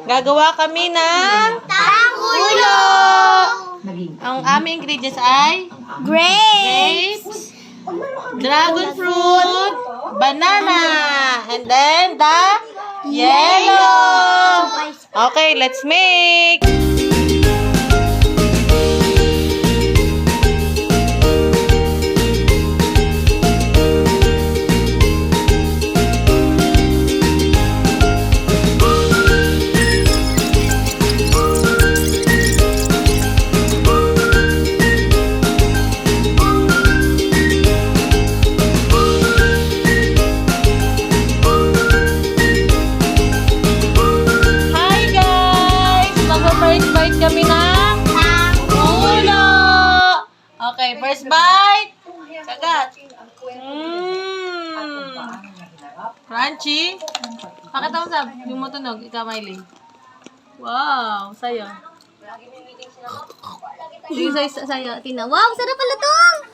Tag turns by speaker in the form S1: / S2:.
S1: Gagawa kami ng ulo. Ang aming ingredients ay grapes, dragon fruit, banana, and then the yellow. Okay, let's make. Kami ng ulo. Okay, first bite. Kagat. Crunchy. Pakita mo sab, yung mo tunog, ikaw Miley. Wow, sayo.
S2: Sayo, Tina. Wow, sarap pala to!